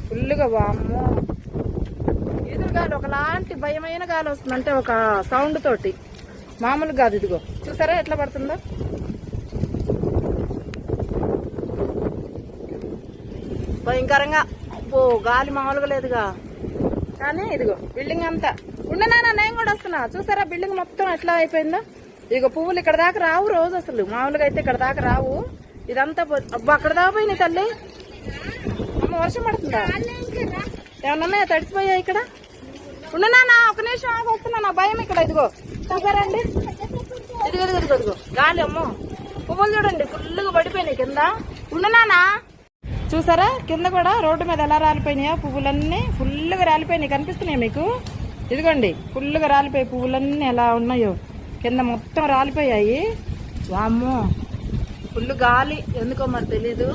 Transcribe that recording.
ఫుల్గా. వామ్మో, ఎదురు గాలి ఒకలాంటి భయమైన గాలి వస్తుందంటే ఒక సౌండ్ తోటి, మామూలు కాదు. ఇదిగో చూసారా ఎట్లా పడుతుందో. భయంకరంగా. అబ్బో, గాలి మామూలుగా లేదుగా. కానీ ఇదిగో బిల్డింగ్ అంతా. ఉండనా, నేను కూడా వస్తున్నా. చూసారా బిల్డింగ్ మొత్తం ఎట్లా అయిపోయిందో. ఇదిగో పువ్వులు ఇక్కడ దాకా రావు రోజు, అసలు మామూలుగా అయితే ఇక్కడ దాకా రావు. ఇదంతా అబ్బా అక్కడ దాకా పోయినాయి తల్లి. అమ్మ, వర్షం పడుతుందా? ఏమన్నా తడిసిపోయా ఇక్కడ? ఉండనా, ఒక నిమిషం ఆగి వస్తున్నా. నా భయం ఇక్కడ. ఇదిగో చూసారా అండి, ఇదిగో ఇదిగో ఇదిగో గాలి. అమ్మో, పువ్వులు చూడండి ఫుల్గా పడిపోయినాయి కింద. ఉండనా, చూసారా కింద కూడా రోడ్డు మీద ఎలా రాలిపోయినాయో పువ్వులన్నీ. ఫుల్గా రాలిపోయినాయి, కనిపిస్తున్నాయి మీకు? ఇదిగోండి ఫుల్గా రాలిపోయి పువ్వులన్నీ ఎలా ఉన్నాయో కింద మొత్తం రాలిపోయాయి. వామ్మో, ఫుల్ గాలి, ఎందుకో మరి తెలీదు.